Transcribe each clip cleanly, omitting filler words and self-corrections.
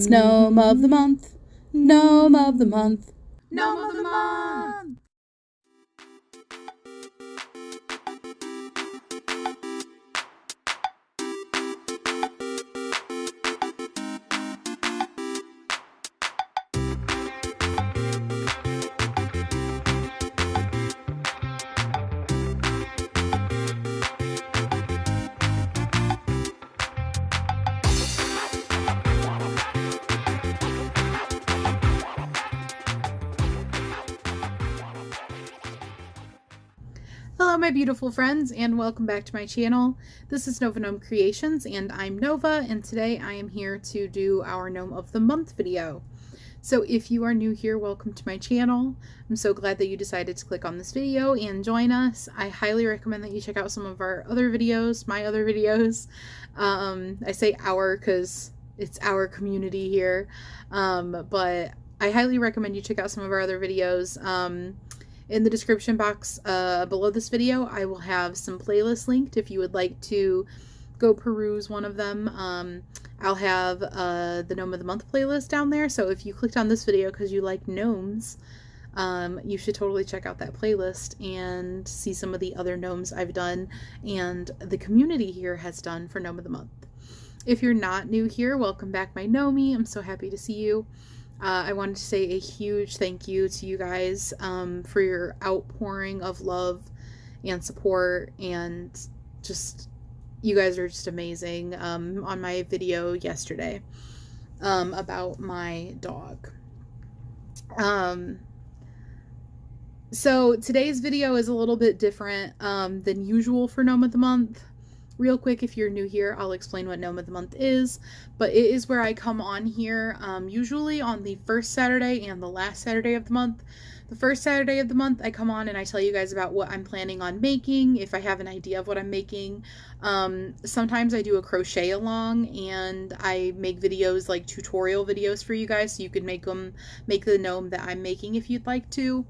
It's Gnome of the Month, Gnome of the Month, Gnome of the Month! Hello my beautiful friends and welcome back to my channel. This is Nova Gnome Creations and I'm Nova, and today I am here to do our Gnome of the Month video. So if you are new here, welcome to my channel. I'm so glad that you decided to click on this video and join us. I highly recommend that you check out some of our other videos, my other videos. I say our because it's our community here, but I highly recommend you check out some of our other videos. In the description box below this video, I will have some playlists linked if you would like to go peruse one of them. I'll have the Gnome of the Month playlist down there, so if you clicked on this video because you like gnomes, you should totally check out that playlist and see some of the other gnomes I've done and the community here has done for Gnome of the Month. If you're not new here, welcome back my Gnomie. I'm so happy to see you. I wanted to say a huge thank you to you guys for your outpouring of love and support, and just, you guys are just amazing on my video yesterday about my dog. So today's video is a little bit different than usual for Gnome of the Month. Real quick, if you're new here, I'll explain what Gnome of the Month is, but it is where I come on here usually on the first Saturday and the last Saturday of the month. The first Saturday of the month, I come on and I tell you guys about what I'm planning on making, if I have an idea of what I'm making. Sometimes I do a crochet along and I make videos like tutorial videos for you guys, so you can make the gnome that I'm making if you'd like to.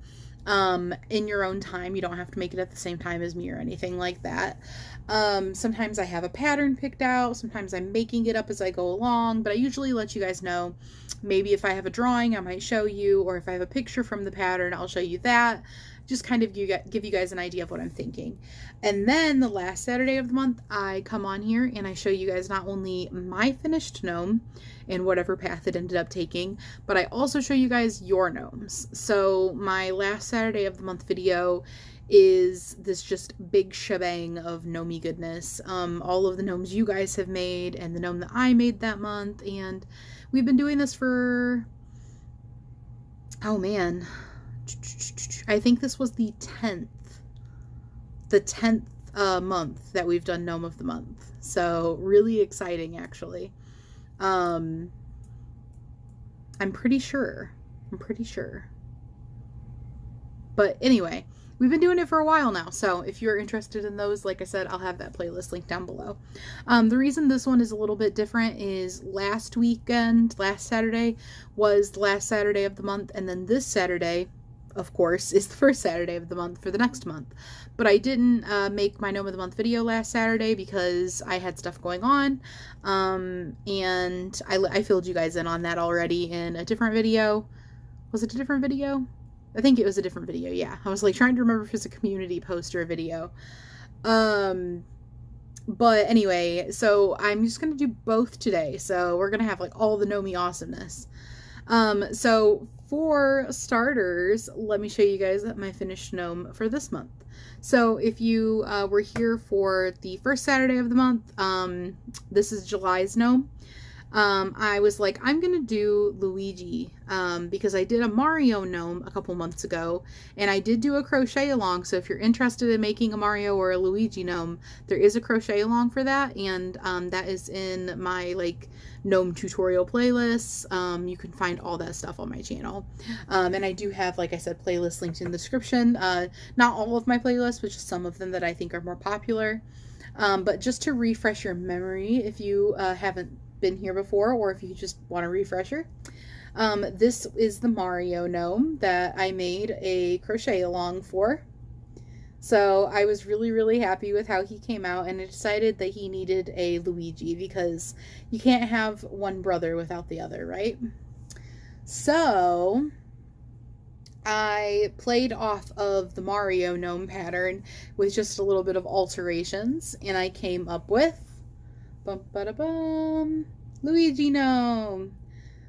In your own time. You don't have to make it at the same time as me or anything like that. Sometimes I have a pattern picked out, sometimes I'm making it up as I go along, but I usually let you guys know. Maybe if I have a drawing, I might show you, or if I have a picture from the pattern, I'll show you that. Just kind of give you guys an idea of what I'm thinking. And then the last Saturday of the month, I come on here and I show you guys not only my finished gnome and whatever path it ended up taking, but I also show you guys your gnomes. So my last Saturday of the month video is this just big shebang of gnomey goodness. All of the gnomes you guys have made and the gnome that I made that month, and we've been doing this for, oh man, I think this was the 10th month that we've done Gnome of the Month. So really exciting, actually. I'm pretty sure. But anyway, we've been doing it for a while now, so if you're interested in those, like I said, I'll have that playlist linked down below. The reason this one is a little bit different is last Saturday was the last Saturday of the month, and then this Saturday, of course, is the first Saturday of the month for the next month. But I didn't make my Gnome of the Month video last Saturday because I had stuff going on, and I filled you guys in on that already in a different video. Was it a different video? I think it was a different video, yeah. I was like trying to remember if it's a community post or a video. But anyway, so I'm just going to do both today. So we're going to have like all the Gnomey awesomeness. So for starters, let me show you guys my finished gnome for this month. So if you were here for the first Saturday of the month, this is July's gnome. I was like, I'm gonna do Luigi, because I did a Mario gnome a couple months ago, and I did do a crochet along, so if you're interested in making a Mario or a Luigi gnome, there is a crochet along for that, and that is in my like gnome tutorial playlists. You can find all that stuff on my channel, and I do have, like I said, playlists linked in the description. Not all of my playlists, but just some of them that I think are more popular. But just to refresh your memory, if you haven't been here before, or if you just want a refresher, this is the Mario gnome that I made a crochet along for. So I was really, really happy with how he came out, and I decided that he needed a Luigi because you can't have one brother without the other, right? So I played off of the Mario gnome pattern with just a little bit of alterations, and I came up with bum ba da bum Luigi gnome.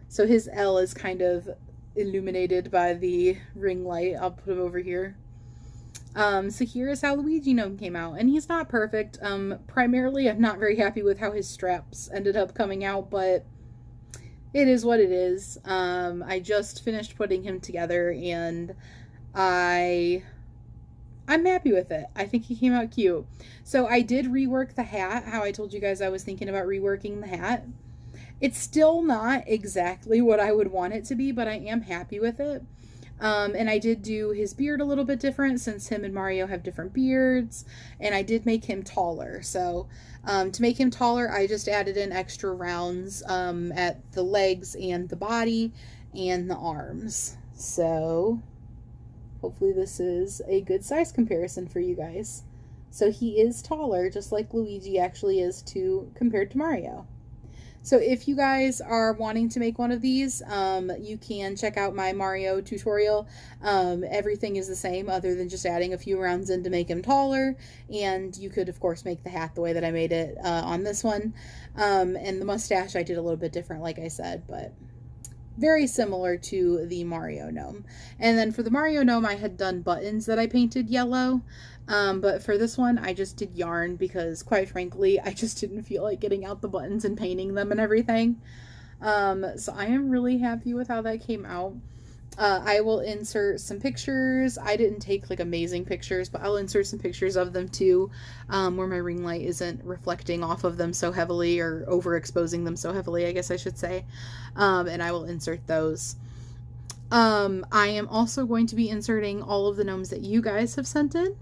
So his L is kind of illuminated by the ring light. I'll put him over here. So here is how Luigi gnome came out, and he's not perfect. Primarily, I'm not very happy with how his straps ended up coming out, but it is what it is. I just finished putting him together, and I'm happy with it. I think he came out cute. So I did rework the hat, how I told you guys I was thinking about reworking the hat. It's still not exactly what I would want it to be, but I am happy with it. And I did do his beard a little bit different since him and Mario have different beards, and I did make him taller. So to make him taller, I just added in extra rounds at the legs and the body and the arms. So hopefully this is a good size comparison for you guys. So he is taller, just like Luigi actually is compared to Mario. So if you guys are wanting to make one of these, you can check out my Mario tutorial. Everything is the same other than just adding a few rounds in to make him taller. And you could, of course, make the hat the way that I made it on this one. And the mustache I did a little bit different, like I said, but very similar to the Mario gnome. And then for the Mario gnome, I had done buttons that I painted yellow. But for this one, I just did yarn because, quite frankly, I just didn't feel like getting out the buttons and painting them and everything. So I am really happy with how that came out. I will insert some pictures. I didn't take like amazing pictures, but I'll insert some pictures of them too, where my ring light isn't reflecting off of them so heavily or overexposing them so heavily, I guess I should say. And I will insert those. I am also going to be inserting all of the gnomes that you guys have sent in.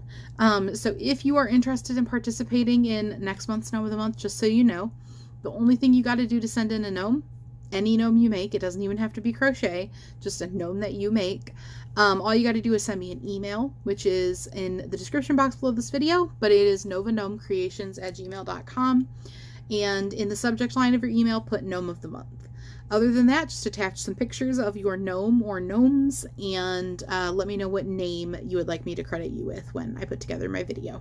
So if you are interested in participating in next month's Gnome of the Month, just so you know, the only thing you got to do to send in a gnome, any gnome you make, it doesn't even have to be crochet, just a gnome that you make. All you got to do is send me an email, which is in the description box below this video, but it is novagnomecreations@gmail.com. And in the subject line of your email, put Gnome of the Month. Other than that, just attach some pictures of your gnome or gnomes and let me know what name you would like me to credit you with when I put together my video.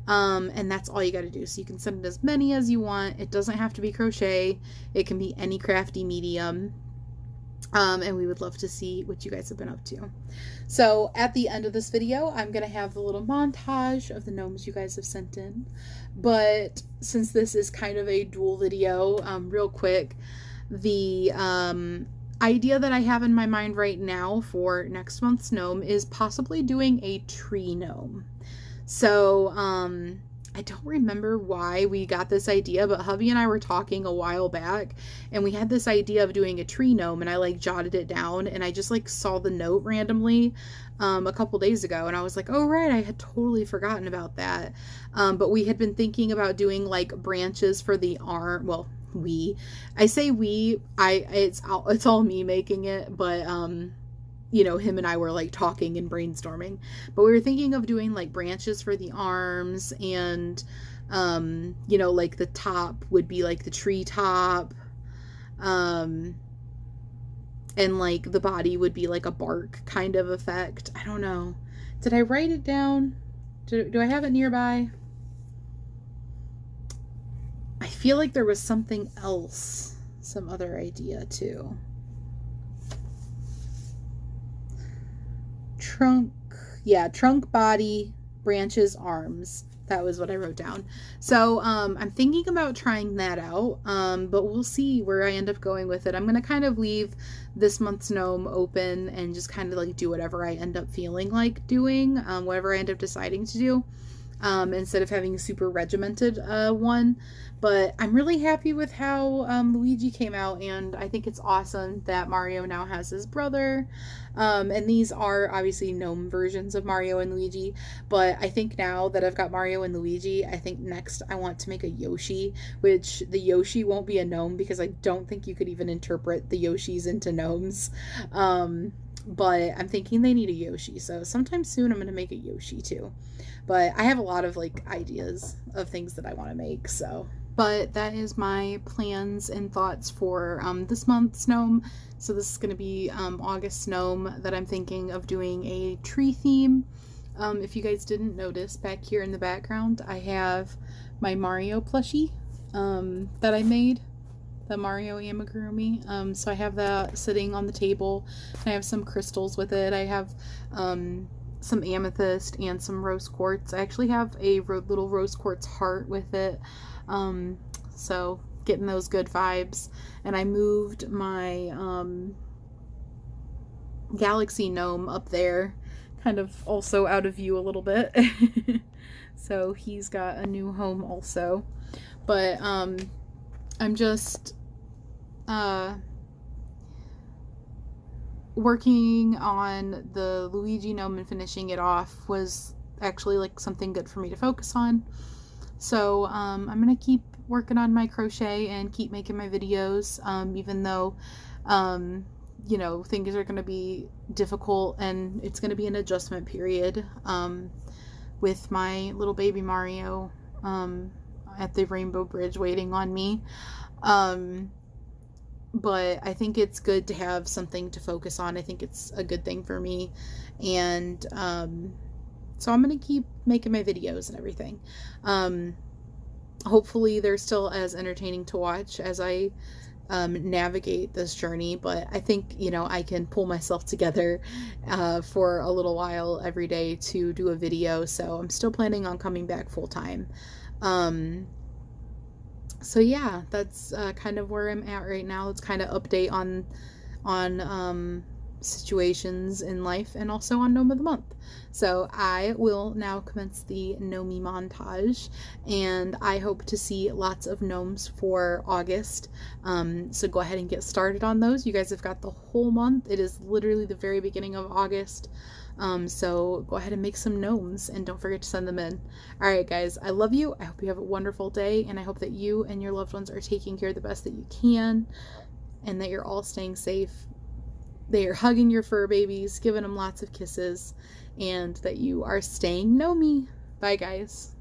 And that's all you got to do. So you can send as many as you want. It doesn't have to be crochet. It can be any crafty medium. And we would love to see what you guys have been up to. So at the end of this video, I'm going to have the little montage of the gnomes you guys have sent in. But since this is kind of a dual video, real quick, the idea that I have in my mind right now for next month's gnome is possibly doing a tree gnome. So, I don't remember why we got this idea, but hubby and I were talking a while back, and we had this idea of doing a tree gnome, and I like jotted it down, and I just like saw the note randomly a couple days ago, and I was like, oh right, I had totally forgotten about that. But we had been thinking about doing like branches for the arm. Well, I say it's all me making it, but you know, him and I were like talking and brainstorming, but we were thinking of doing like branches for the arms, and you know, like the top would be like the tree top, and like the body would be like a bark kind of effect. I don't know, did I write it down? Do I have it nearby? I feel like there was something else, some other idea too. Trunk, body, branches, arms. That was what I wrote down. So I'm thinking about trying that out, but we'll see where I end up going with it. I'm going to kind of leave this month's gnome open and just kind of like do whatever I end up feeling like doing, whatever I end up deciding to do. Instead of having a super regimented one. But I'm really happy with how Luigi came out, and I think it's awesome that Mario now has his brother. And these are obviously gnome versions of Mario and Luigi, but I think now that I've got Mario and Luigi, I think next I want to make a Yoshi, which the Yoshi won't be a gnome because I don't think you could even interpret the Yoshis into gnomes. but I'm thinking they need a Yoshi, so sometime soon I'm going to make a Yoshi too. But I have a lot of like ideas of things that I want to make, so. But that is my plans and thoughts for this month's gnome. So this is going to be August gnome that I'm thinking of doing a tree theme. If you guys didn't notice, back here in the background I have my Mario plushie that I made, the Mario amigurumi. So I have that sitting on the table, and I have some crystals with it. I have some amethyst and some rose quartz. I actually have a little rose quartz heart with it. So getting those good vibes. And I moved my galaxy gnome up there, kind of also out of view a little bit. So he's got a new home also. But I'm just working on the Luigi gnome, and finishing it off was actually like something good for me to focus on. So I'm gonna keep working on my crochet and keep making my videos, even though you know, things are gonna be difficult and it's gonna be an adjustment period with my little baby Mario at the Rainbow Bridge waiting on me. But I think it's good to have something to focus on. I think it's a good thing for me. And so I'm going to keep making my videos and everything. Hopefully they're still as entertaining to watch as I navigate this journey. But I think, you know, I can pull myself together for a little while every day to do a video. So I'm still planning on coming back full time. So yeah, that's kind of where I'm at right now. Let's kind of update on situations in life, and also on Gnome of the Month. So I will now commence the Gnome montage, and I hope to see lots of gnomes for August. So go ahead and get started on those. You guys have got the whole month. It is literally the very beginning of August. So go ahead and make some gnomes, and don't forget to send them in. Alright guys, I love you. I hope you have a wonderful day, and I hope that you and your loved ones are taking care the best that you can, and that you're all staying safe. That you're hugging your fur babies, giving them lots of kisses, and that you are staying gnomey. Bye guys.